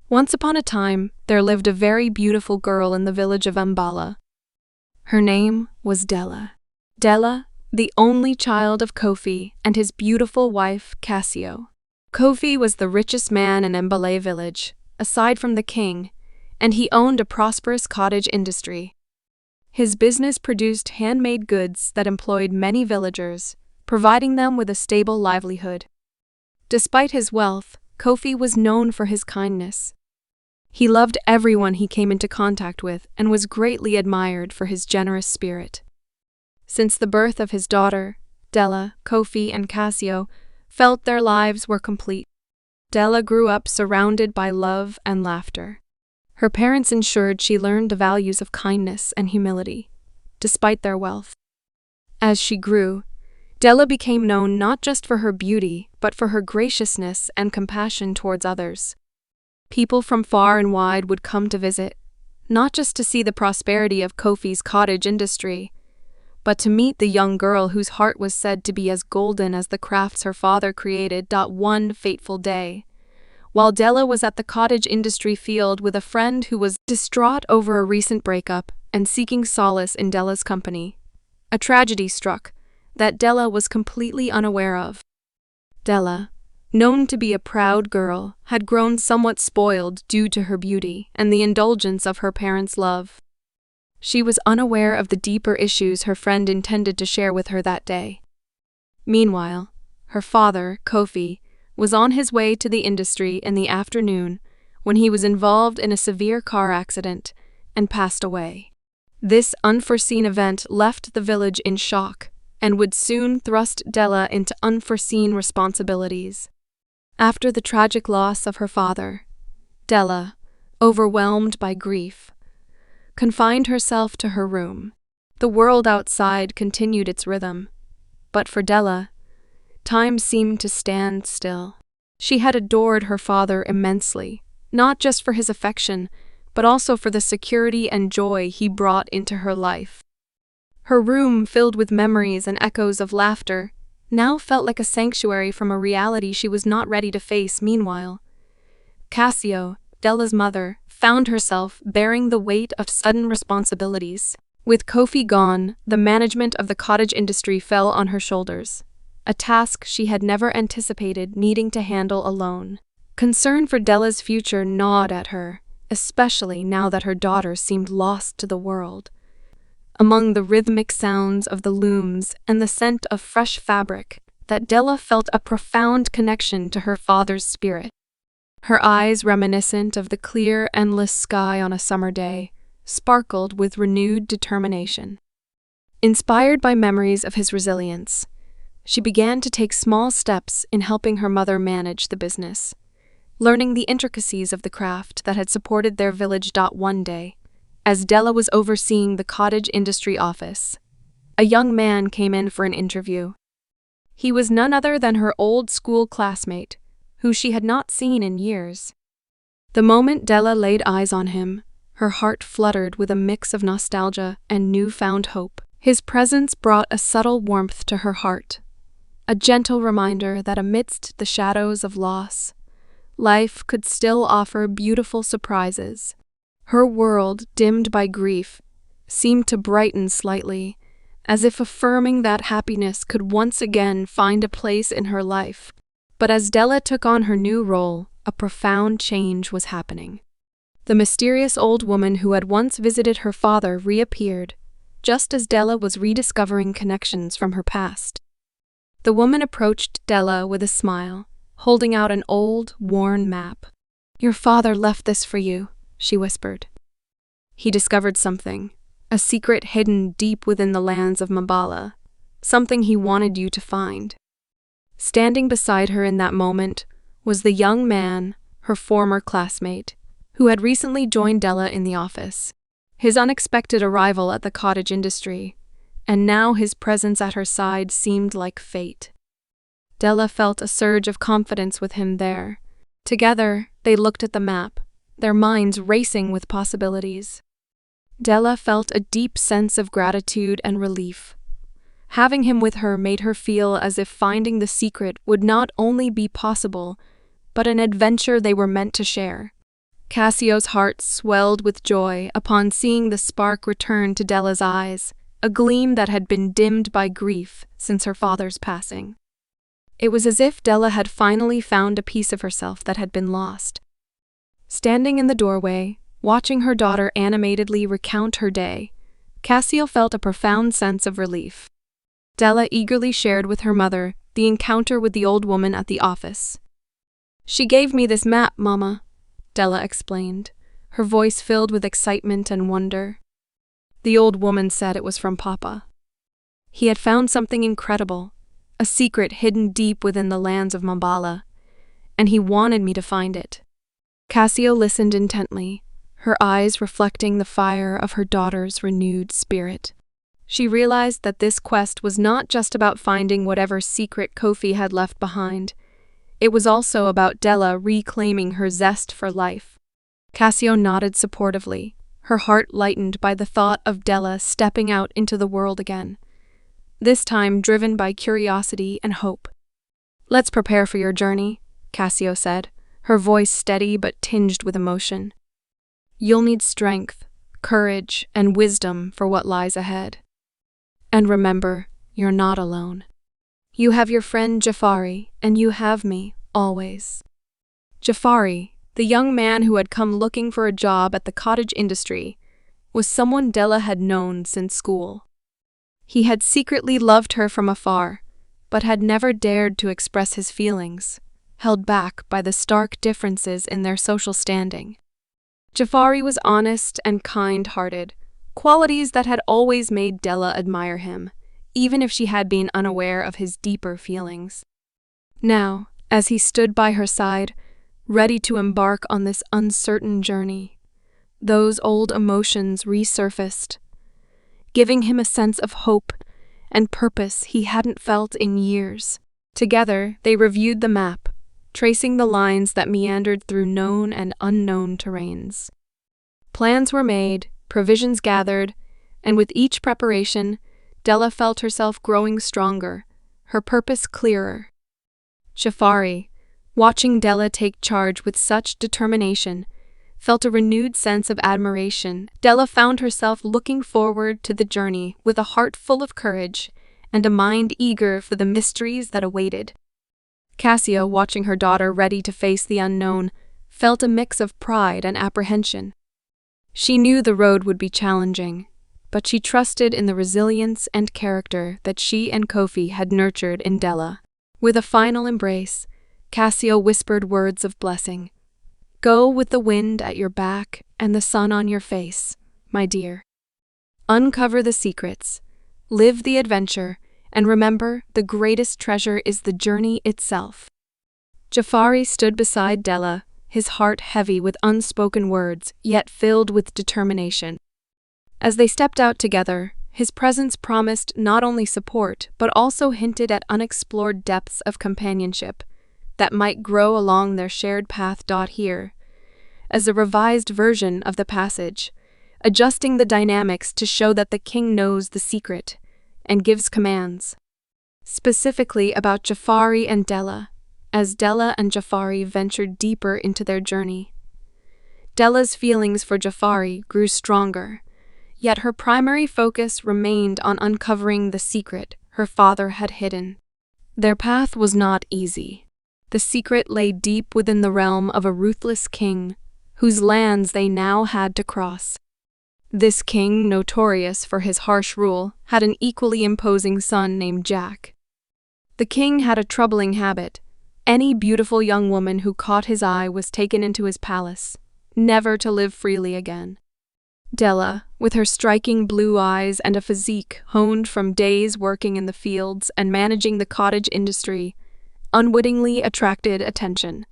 Once upon a time, there lived a very beautiful girl in the village of MBALA. Her name was DELA. DELA, the only child of Kofi and his beautiful wife, Cassio. Kofi was the richest man in MBALA village, aside from the king, and he owned a prosperous cottage industry. His business produced handmade goods that employed many villagers, providing them with a stable livelihood. Despite his wealth, Kofi was known for his kindness. He loved everyone he came into contact with and was greatly admired for his generous spirit. Since the birth of his daughter, DELA, Kofi and Cassio felt their lives were complete. DELA grew up surrounded by love and laughter. Her parents ensured she learned the values of kindness and humility, despite their wealth. As she grew, DELA became known not just for her beauty, but for her graciousness and compassion towards others. People from far and wide would come to visit, not just to see the prosperity of Kofi's cottage industry, but to meet the young girl whose heart was said to be as golden as the crafts her father created. One fateful day, while DELA was at the cottage industry field with a friend who was distraught over a recent breakup and seeking solace in DELA's company, a tragedy struck that DELA was completely unaware of. DELA, known to be a proud girl, had grown somewhat spoiled due to her beauty and the indulgence of her parents' love. She was unaware of the deeper issues her friend intended to share with her that day. Meanwhile, her father, Kofi, was on his way to the industry in the afternoon when he was involved in a severe car accident and passed away. This unforeseen event left the village in shock and would soon thrust DELA into unforeseen responsibilities. After the tragic loss of her father, DELA, overwhelmed by grief, confined herself to her room. The world outside continued its rhythm, but for DELA, time seemed to stand still. She had adored her father immensely, not just for his affection, but also for the security and joy he brought into her life. Her room, filled with memories and echoes of laughter, now felt like a sanctuary from a reality she was not ready to face. Meanwhile, Cassio, DELA's mother, found herself bearing the weight of sudden responsibilities. With Kofi gone, the management of the cottage industry fell on her shoulders, a task she had never anticipated needing to handle alone. Concern for DELA's future gnawed at her, especially now that her daughter seemed lost to the world. Among the rhythmic sounds of the looms and the scent of fresh fabric, that DELA felt a profound connection to her father's spirit. Her eyes, reminiscent of the clear, endless sky on a summer day, sparkled with renewed determination. Inspired by memories of his resilience, she began to take small steps in helping her mother manage the business, learning the intricacies of the craft that had supported their village. One day, as DELA was overseeing the cottage industry office, a young man came in for an interview. He was none other than her old school classmate, who she had not seen in years. The moment DELA laid eyes on him, her heart fluttered with a mix of nostalgia and newfound hope. His presence brought a subtle warmth to her heart, a gentle reminder that amidst the shadows of loss, life could still offer beautiful surprises. Her world, dimmed by grief, seemed to brighten slightly, as if affirming that happiness could once again find a place in her life. But as DELA took on her new role, a profound change was happening. The mysterious old woman who had once visited her father reappeared, just as DELA was rediscovering connections from her past. The woman approached DELA with a smile, holding out an old, worn map. "Your father left this for you," she whispered. "He discovered something, a secret hidden deep within the lands of MBALA, something he wanted you to find." Standing beside her in that moment was the young man, her former classmate, who had recently joined DELA in the office. His unexpected arrival at the cottage industry, and now his presence at her side, seemed like fate. DELA felt a surge of confidence with him there. Together, they looked at the map, their minds racing with possibilities. DELA felt a deep sense of gratitude and relief. Having him with her made her feel as if finding the secret would not only be possible, but an adventure they were meant to share. Cassio's heart swelled with joy upon seeing the spark return to Dela's eyes, a gleam that had been dimmed by grief since her father's passing. It was as if Dela had finally found a piece of herself that had been lost. Standing in the doorway, watching her daughter animatedly recount her day, Cassio felt a profound sense of relief. Dela eagerly shared with her mother the encounter with the old woman at the office. "She gave me this map, Mama," Dela explained, her voice filled with excitement and wonder. The old woman said it was from Papa. He had found something incredible, a secret hidden deep within the lands of MBALA, and he wanted me to find it. Cassio listened intently, her eyes reflecting the fire of her daughter's renewed spirit. She realized that this quest was not just about finding whatever secret Kofi had left behind. It was also about Dela reclaiming her zest for life. Cassio nodded supportively, her heart lightened by the thought of Dela stepping out into the world again, this time driven by curiosity and hope. "Let's prepare for your journey," Cassio said, her voice steady but tinged with emotion. "You'll need strength, courage, and wisdom for what lies ahead. And remember, you're not alone. You have your friend Jafari, and you have me, always." Jafari, the young man who had come looking for a job at the cottage industry, was someone Dela had known since school. He had secretly loved her from afar, but had never dared to express his feelings, held back by the stark differences in their social standing. Jafari was honest and kind-hearted, qualities that had always made Dela admire him, even if she had been unaware of his deeper feelings. Now, as he stood by her side, ready to embark on this uncertain journey, those old emotions resurfaced, giving him a sense of hope and purpose he hadn't felt in years. Together, they reviewed the map, tracing the lines that meandered through known and unknown terrains. Plans were made, provisions gathered, and with each preparation, Dela felt herself growing stronger, her purpose clearer. Jafari, watching Dela take charge with such determination, felt a renewed sense of admiration. Dela found herself looking forward to the journey with a heart full of courage and a mind eager for the mysteries that awaited. Cassio, watching her daughter ready to face the unknown, felt a mix of pride and apprehension. She knew the road would be challenging, but she trusted in the resilience and character that she and Kofi had nurtured in Dela. With a final embrace, Cassio whispered words of blessing. "Go with the wind at your back and the sun on your face, my dear. Uncover the secrets, live the adventure, and remember, the greatest treasure is the journey itself." Jafari stood beside Dela, his heart heavy with unspoken words, yet filled with determination. As they stepped out together, his presence promised not only support, but also hinted at unexplored depths of companionship that might grow along their shared path. Here, as a revised version of the passage, adjusting the dynamics to show that the king knows the secret and gives commands. Specifically about Jafari and Dela, as Dela and Jafari ventured deeper into their journey. Dela's feelings for Jafari grew stronger, yet her primary focus remained on uncovering the secret her father had hidden. Their path was not easy. The secret lay deep within the realm of a ruthless king, whose lands they now had to cross. This king, notorious for his harsh rule, had an equally imposing son named Jack. The king had a troubling habit. Any beautiful young woman who caught his eye was taken into his palace, never to live freely again. Dela, with her striking blue eyes and a physique honed from days working in the fields and managing the cottage industry, unwittingly attracted attention.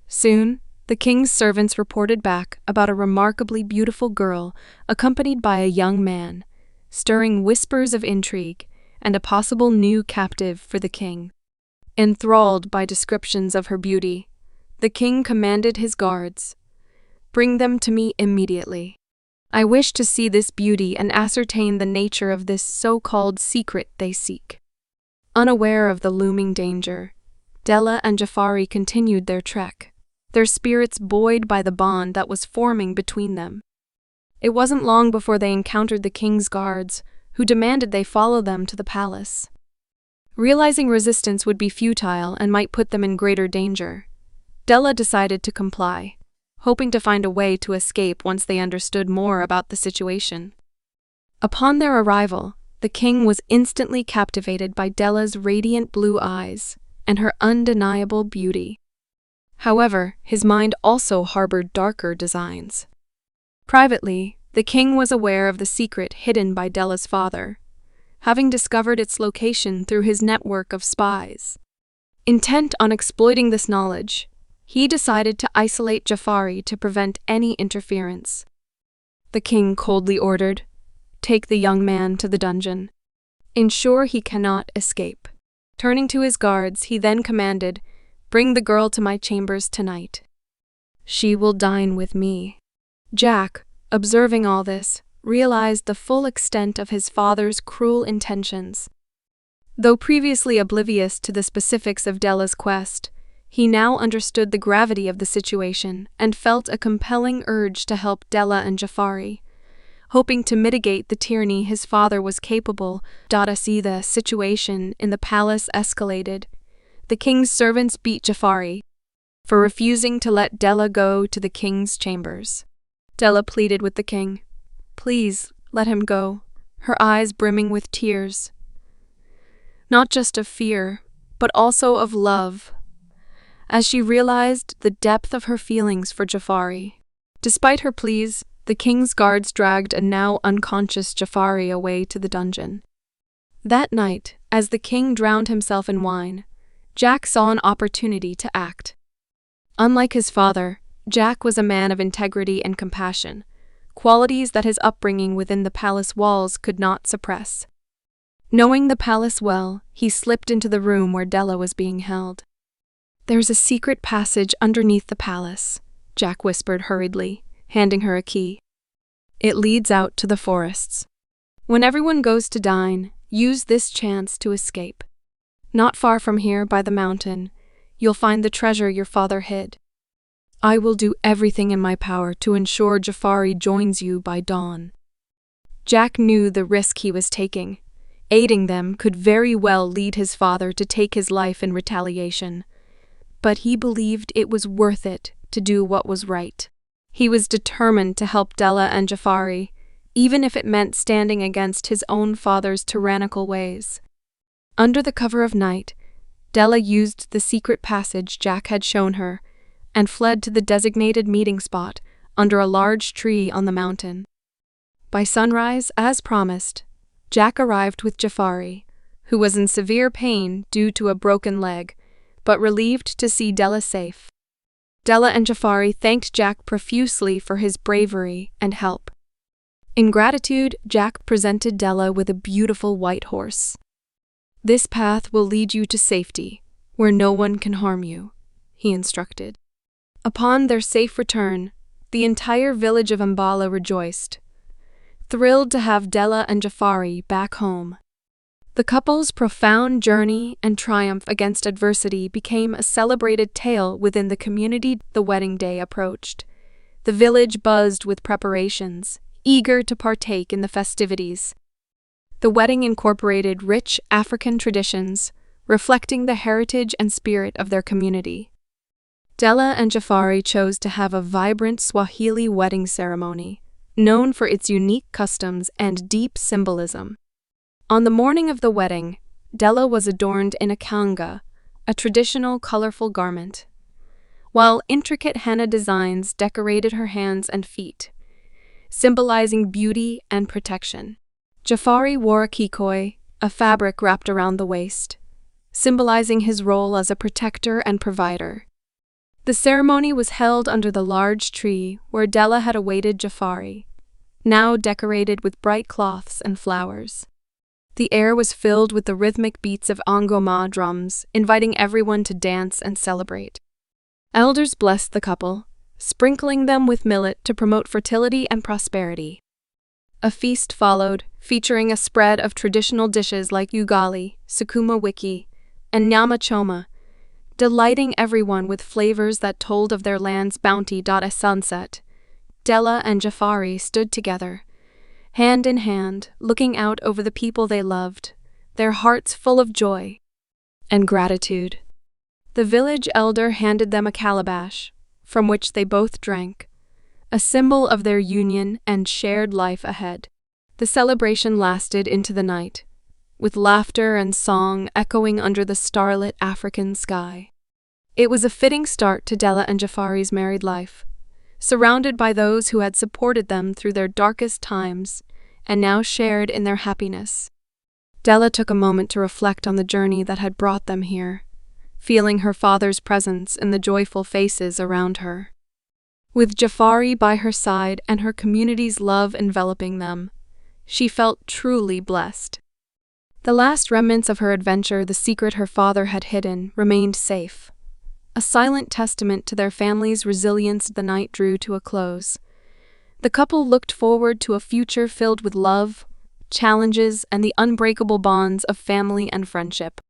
Soon, the king's servants reported back about a remarkably beautiful girl accompanied by a young man, stirring whispers of intrigue and a possible new captive for the king. Enthralled by descriptions of her beauty, the king commanded his guards, "Bring them to me immediately. I wish to see this beauty and ascertain the nature of this so-called secret they seek." Unaware of the looming danger, Dela and Jafari continued their trek, their spirits buoyed by the bond that was forming between them. It wasn't long before they encountered the king's guards, who demanded they follow them to the palace. Realizing resistance would be futile and might put them in greater danger, DELA decided to comply, hoping to find a way to escape once they understood more about the situation. Upon their arrival, the king was instantly captivated by DELA's radiant blue eyes and her undeniable beauty. However, his mind also harbored darker designs. Privately, the king was aware of the secret hidden by DELA's father, having discovered its location through his network of spies. Intent on exploiting this knowledge, he decided to isolate Jafari to prevent any interference. The king coldly ordered, "Take the young man to the dungeon. Ensure he cannot escape." Turning to his guards, he then commanded, "Bring the girl to my chambers tonight. She will dine with me." Jack, observing all this, realized the full extent of his father's cruel intentions. Though previously oblivious to the specifics of DELA's quest, he now understood the gravity of the situation and felt a compelling urge to help DELA and Jafari. Hoping to mitigate the tyranny his father was capable, as the situation in the palace escalated, the king's servants beat Jafari for refusing to let DELA go to the king's chambers. DELA pleaded with the king, "Please, let him go," her eyes brimming with tears. Not just of fear, but also of love, as she realized the depth of her feelings for Jafari. Despite her pleas, the king's guards dragged a now unconscious Jafari away to the dungeon. That night, as the king drowned himself in wine, Jack saw an opportunity to act. Unlike his father, Jack was a man of integrity and compassion, qualities that his upbringing within the palace walls could not suppress. Knowing the palace well, he slipped into the room where DELA was being held. "There's a secret passage underneath the palace," Jack whispered hurriedly, handing her a key. "It leads out to the forests. When everyone goes to dine, use this chance to escape. Not far from here, by the mountain, you'll find the treasure your father hid. I will do everything in my power to ensure Jafari joins you by dawn." Jack knew the risk he was taking. Aiding them could very well lead his father to take his life in retaliation, but he believed it was worth it to do what was right. He was determined to help DELA and Jafari, even if it meant standing against his own father's tyrannical ways. Under the cover of night, DELA used the secret passage Jack had shown her and fled to the designated meeting spot under a large tree on the mountain. By sunrise, as promised, Jack arrived with Jafari, who was in severe pain due to a broken leg, but relieved to see DELA safe. DELA and Jafari thanked Jack profusely for his bravery and help. In gratitude, Jack presented DELA with a beautiful white horse. "This path will lead you to safety, where no one can harm you," he instructed. Upon their safe return, the entire village of MBALA rejoiced, thrilled to have DELA and Jafari back home. The couple's profound journey and triumph against adversity became a celebrated tale within the community. The wedding day approached. The village buzzed with preparations, eager to partake in the festivities. The wedding incorporated rich African traditions, reflecting the heritage and spirit of their community. DELA and Jafari chose to have a vibrant Swahili wedding ceremony, known for its unique customs and deep symbolism. On the morning of the wedding, DELA was adorned in a kanga, a traditional colorful garment, while intricate henna designs decorated her hands and feet, symbolizing beauty and protection. Jafari wore a kikoi, a fabric wrapped around the waist, symbolizing his role as a protector and provider. The ceremony was held under the large tree where DELA had awaited Jafari, now decorated with bright cloths and flowers. The air was filled with the rhythmic beats of ngoma drums, inviting everyone to dance and celebrate. Elders blessed the couple, sprinkling them with millet to promote fertility and prosperity. A feast followed, featuring a spread of traditional dishes like ugali, sukuma wiki, and nyama choma, delighting everyone with flavors that told of their land's bounty. At sunset, DELA and Jafari stood together, hand in hand, looking out over the people they loved, their hearts full of joy and gratitude. The village elder handed them a calabash, from which they both drank, a symbol of their union and shared life ahead. The celebration lasted into the night, with laughter and song echoing under the starlit African sky. It was a fitting start to DELA and Jafari's married life, surrounded by those who had supported them through their darkest times and now shared in their happiness. DELA took a moment to reflect on the journey that had brought them here, feeling her father's presence in the joyful faces around her. With Jafari by her side and her community's love enveloping them, she felt truly blessed. The last remnants of her adventure, the secret her father had hidden, remained safe, a silent testament to their family's resilience. The night drew to a close. The couple looked forward to a future filled with love, challenges, and the unbreakable bonds of family and friendship.